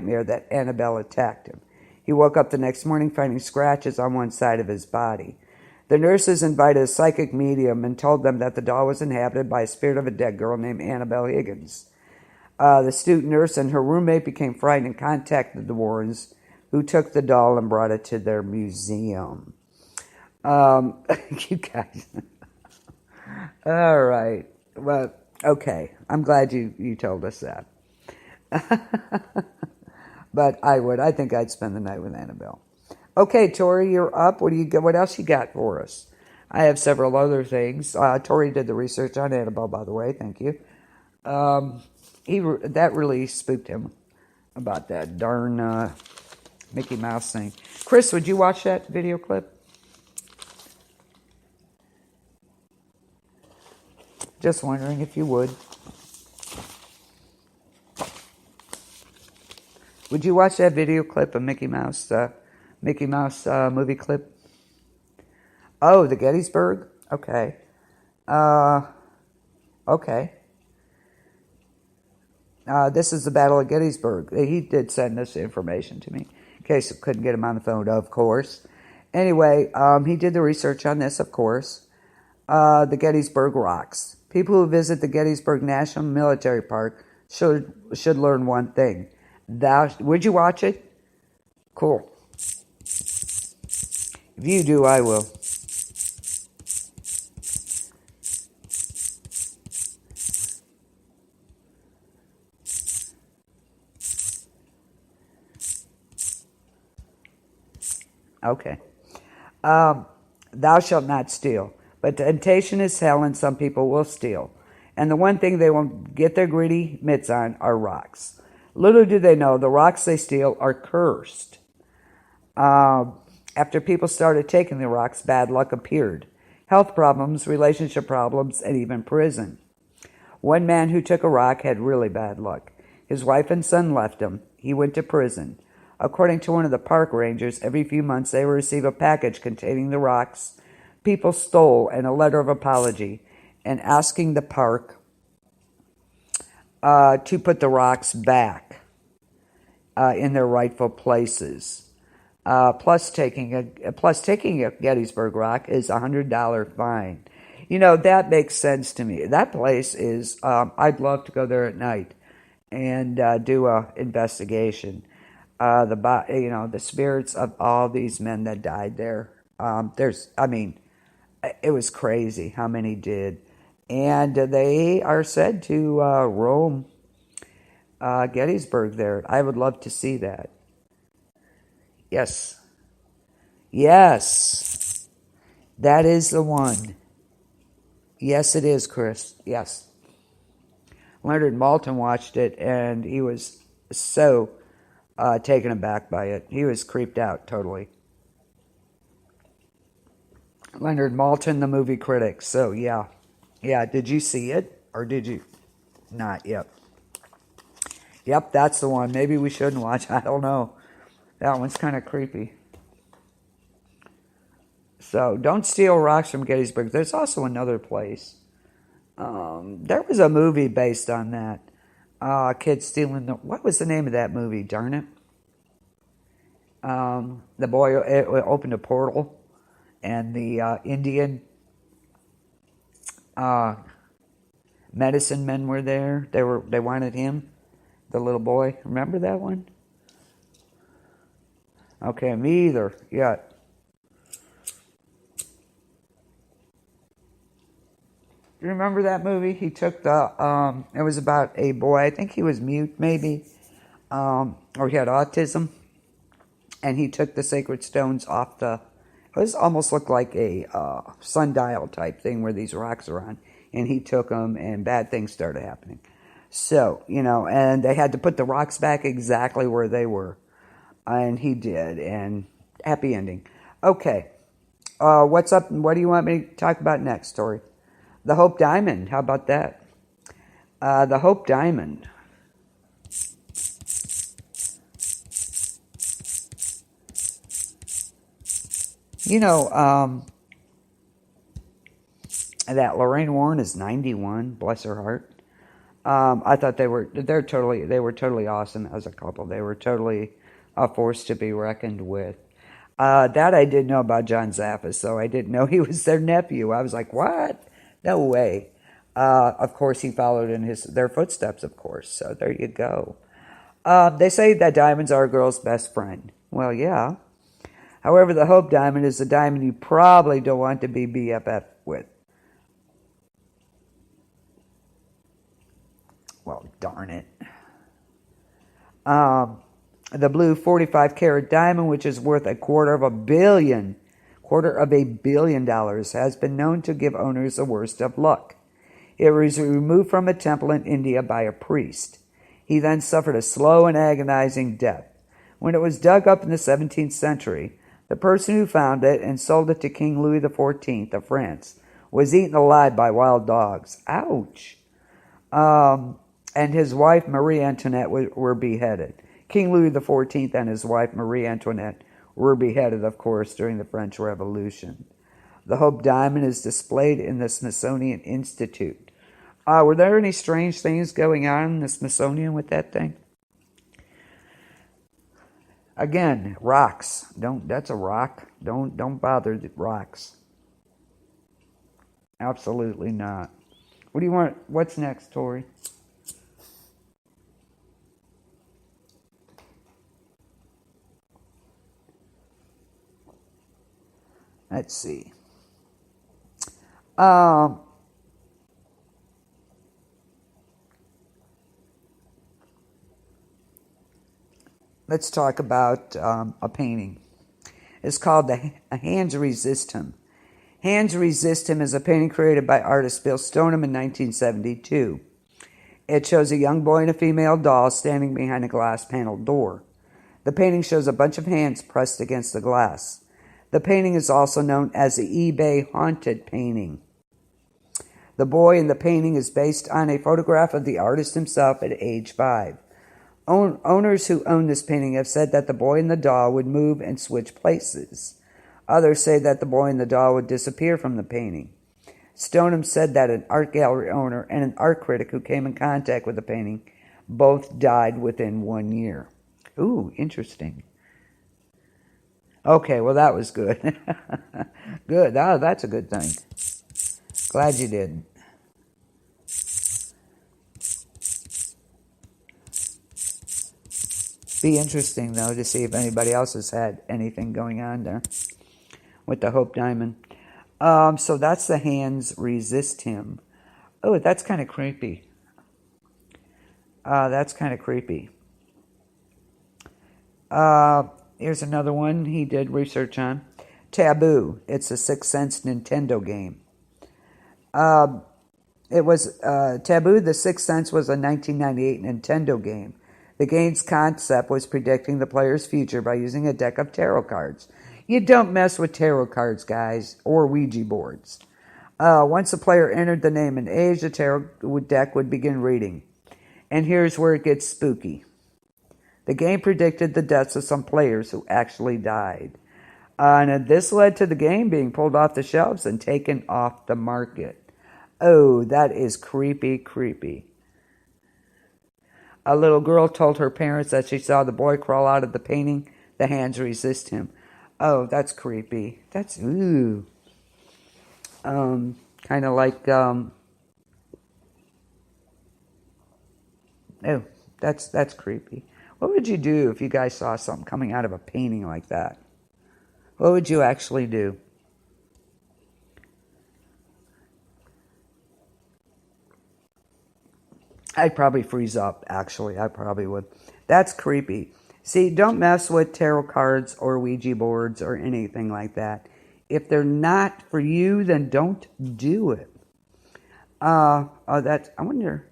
nightmare that Annabelle attacked him. He woke up the next morning finding scratches on one side of his body. The nurses invited a psychic medium and told them that the doll was inhabited by a spirit of a dead girl named Annabelle Higgins. The student nurse and her roommate became frightened and contacted the Warrens, who took the doll and brought it to their museum. You guys. All right. Well, okay. I'm glad you told us that. But I think I'd spend the night with Annabelle. Okay, Tori, you're up. What else you got for us? I have several other things. Tori did the research on Annabelle, by the way. Thank you. That really spooked him about that darn Mickey Mouse thing. Chris, would you watch that video clip? Just wondering if you would. Would you watch that video clip of Mickey Mouse movie clip? Oh, the Gettysburg? Okay. Okay. This is the Battle of Gettysburg. He did send this information to me in case I couldn't get him on the phone, of course. Anyway, he did the research on this, of course. The Gettysburg rocks. People who visit the Gettysburg National Military Park should learn one thing. Would you watch it? Cool. If you do, I will. Okay. Thou shalt not steal. But temptation is hell, and some people will steal. And the one thing they won't get their greedy mitts on are rocks. Little do they know, the rocks they steal are cursed. After people started taking the rocks, bad luck appeared. Health problems, relationship problems, and even prison. One man who took a rock had really bad luck. His wife and son left him. He went to prison. According to one of the park rangers, every few months they would receive a package containing the rocks people stole and a letter of apology, and asking the park to put the rocks back in their rightful places. Plus taking a Gettysburg rock is a $100 fine. You know, that makes sense to me. That place is, I'd love to go there at night and do a investigation. The spirits of all these men that died there. It was crazy how many did. And they are said to roam Gettysburg there. I would love to see that. Yes. Yes. That is the one. Yes, it is, Chris. Yes. Leonard Maltin watched it, and he was so taken aback by it. He was creeped out totally. Leonard Maltin, the movie critic. So, yeah. Yeah, did you see it? Or did you not? Yep. Yep, that's the one. Maybe we shouldn't watch. I don't know. That one's kind of creepy. So, don't steal rocks from Gettysburg. There's also another place. There was a movie based on that. Kid stealing what was the name of that movie? Darn it. The boy opened a portal, and the Indian medicine men were there. They wanted him, the little boy. Remember that one? Okay, me either. Yeah. You remember that movie? He took it was about a boy, I think he was mute maybe, or he had autism, and he took the sacred stones off it almost looked like a sundial type thing where these rocks are on, and he took them, and bad things started happening. So, and they had to put the rocks back exactly where they were, and he did, and happy ending. Okay, what's up? What do you want me to talk about next, Tori? The Hope Diamond. How about that? The Hope Diamond. That Lorraine Warren is 91, bless her heart. I thought they were totally awesome as a couple. They were totally a force to be reckoned with. That I did know about John Zaffis, so I didn't know he was their nephew. I was like, what? No way. Of course, he followed in their footsteps, of course. So there you go. They say that diamonds are a girl's best friend. Well, yeah. However, the Hope Diamond is a diamond you probably don't want to be BFF with. Well, darn it. The blue 45 carat diamond, which is worth $250 million, has been known to give owners the worst of luck. It was removed from a temple in India by a priest. He then suffered a slow and agonizing death. When it was dug up in the 17th century, the person who found it and sold it to King Louis XIV of France was eaten alive by wild dogs. Ouch. And his wife Marie Antoinette were beheaded. King Louis XIV and his wife Marie Antoinette were beheaded, of course, during the French Revolution. The Hope Diamond is displayed in the Smithsonian Institute. Were there any strange things going on in the Smithsonian with that thing? Again, rocks. That's a rock. Don't bother the rocks. Absolutely not. What do you want? What's next, Tori? Let's see. Let's talk about a painting. It's called Hands Resist Him. Hands Resist Him is a painting created by artist Bill Stoneham in 1972. It shows a young boy and a female doll standing behind a glass-paneled door. The painting shows a bunch of hands pressed against the glass. The painting is also known as the eBay Haunted painting. The boy in the painting is based on a photograph of the artist himself at age 5. Owners who own this painting have said that the boy and the doll would move and switch places. Others say that the boy and the doll would disappear from the painting. Stoneham said that an art gallery owner and an art critic who came in contact with the painting both died within 1 year. Ooh, interesting. Okay, well, that was good. Good. Oh, that's a good thing. Glad you did. Be interesting, though, to see if anybody else has had anything going on there with the Hope Diamond. So that's the Hands Resist Him. Oh, that's kind of creepy. That's kind of creepy. Here's another one he did research on. Taboo. It's a Sixth Sense Nintendo game. It was Taboo. The Sixth Sense was a 1998 Nintendo game. The game's concept was predicting the player's future by using a deck of tarot cards. You don't mess with tarot cards, guys, or Ouija boards. Once the player entered the name and age, the tarot deck would begin reading. And here's where it gets spooky. The game predicted the deaths of some players who actually died. And this led to the game being pulled off the shelves and taken off the market. Oh, that is creepy, creepy. A little girl told her parents that she saw the boy crawl out of the painting. The hands resist him. Oh, that's creepy. That's, ooh. Kind of like, oh, that's creepy. What would you do if you guys saw something coming out of a painting like that? What would you actually do? I'd probably freeze up, actually. I probably would. That's creepy. See, don't mess with tarot cards or Ouija boards or anything like that. If they're not for you, then don't do it. I wonder.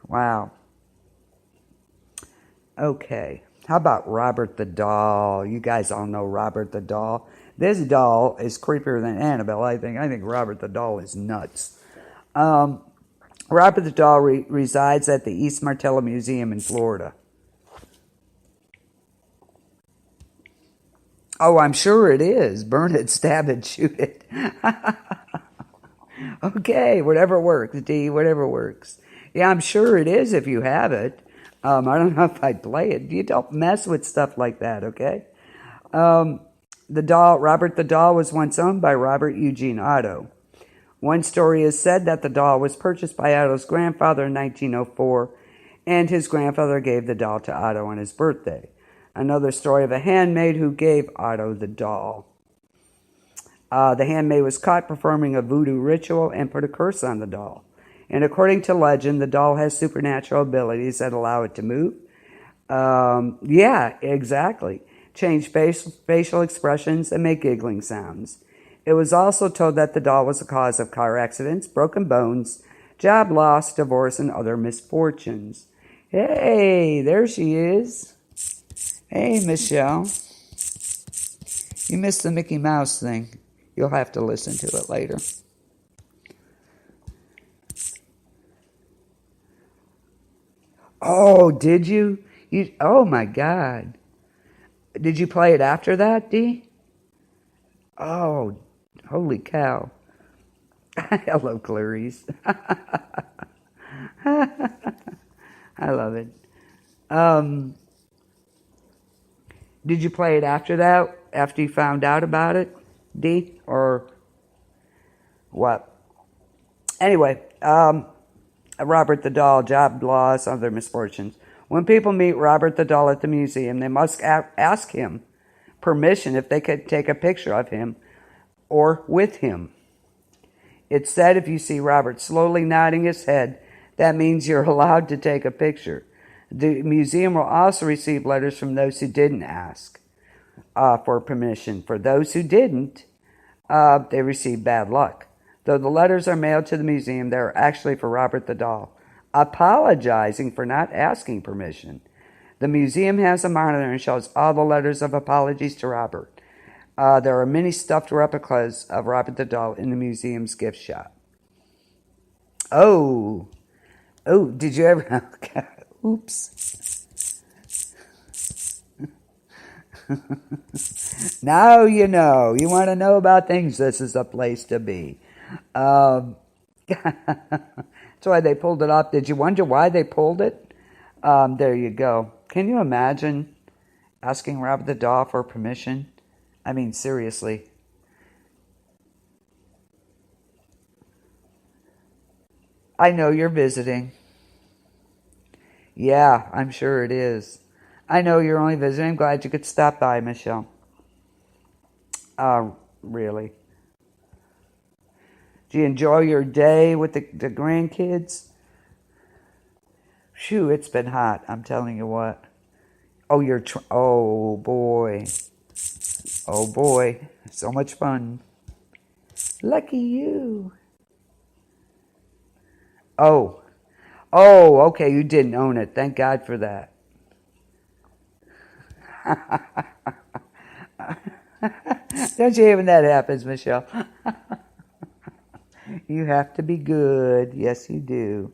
Wow. Okay. How about Robert the Doll? You guys all know Robert the Doll. This doll is creepier than Annabelle, I think. I think Robert the Doll is nuts. Robert the Doll resides at the East Martello Museum in Florida. Oh, I'm sure it is. Burn it, stab it, shoot it. Okay, whatever works, D, whatever works. Yeah, I'm sure it is if you have it. I don't know if I'd play it. You don't mess with stuff like that, okay? The doll, Robert the doll, was once owned by Robert Eugene Otto. One story is said that the doll was purchased by Otto's grandfather in 1904, and his grandfather gave the doll to Otto on his birthday. Another story of a handmaid who gave Otto the doll. The handmaid was caught performing a voodoo ritual and put a curse on the doll. And according to legend, the doll has supernatural abilities that allow it to move. Yeah, exactly. Change facial expressions and make giggling sounds. It was also told that the doll was the cause of car accidents, broken bones, job loss, divorce, and other misfortunes. Hey, there she is. Hey, Michelle. You missed the Mickey Mouse thing. You'll have to listen to it later. Oh, did you? Oh, my God. Did you play it after that, Dee? Oh, holy cow. Hello, Clarice. I love it. Did you play it after that? After you found out about it, Dee? Or what? Anyway, Robert the doll, job loss, other misfortunes. When people meet Robert the doll at the museum, they must ask him permission if they could take a picture of him or with him. It's said if you see Robert slowly nodding his head, that means you're allowed to take a picture. The museum will also receive letters from those who didn't ask for permission. For those who didn't, they received bad luck. Though the letters are mailed to the museum, they're actually for Robert the doll, apologizing for not asking permission. The museum has a monitor and shows all the letters of apologies to Robert. There are many stuffed replicas of Robert the doll in the museum's gift shop. Oh, did you ever... Oops. Now you know. You want to know about things, this is a place to be. That's why they pulled it off. Did you wonder why they pulled it? There you go. Can you imagine asking Robert the doll for permission? I mean, seriously. I know you're visiting. Yeah, I'm sure it is. I know you're only visiting. I'm glad you could stop by, Michelle. Really. Do you enjoy your day with the grandkids? Phew, it's been hot. I'm telling you what. Oh, oh, boy. Oh, boy. So much fun. Lucky you. Oh, okay. You didn't own it. Thank God for that. Don't you hate when that happens, Michelle? You have to be good. Yes, you do.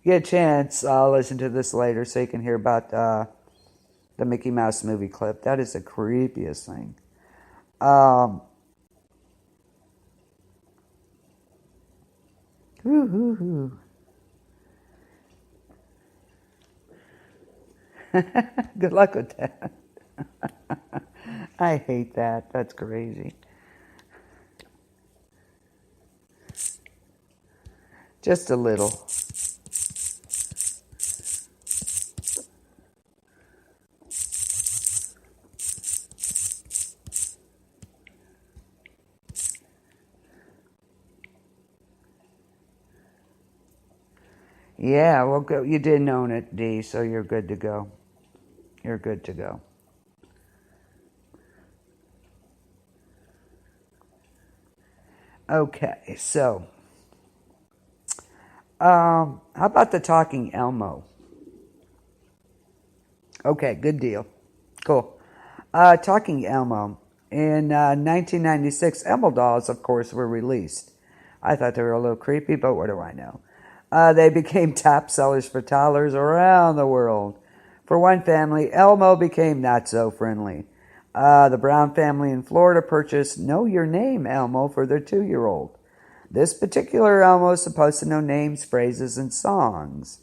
Get a chance, I'll listen to this later so you can hear about the Mickey Mouse movie clip. That is the creepiest thing. Good luck with that. I hate that. That's crazy. Just a little. Yeah, well, you didn't own it, Dee, so you're good to go. You're good to go. Okay, so how about the talking Elmo? Okay, good deal. Cool. Talking Elmo. In 1996, Elmo dolls, of course, were released. I thought they were a little creepy, but what do I know? They became top sellers for toddlers around the world. For one family, Elmo became not so friendly. The Brown family in Florida purchased Know Your Name Elmo for their 2-year-old. This particular Elmo is supposed to know names, phrases, and songs.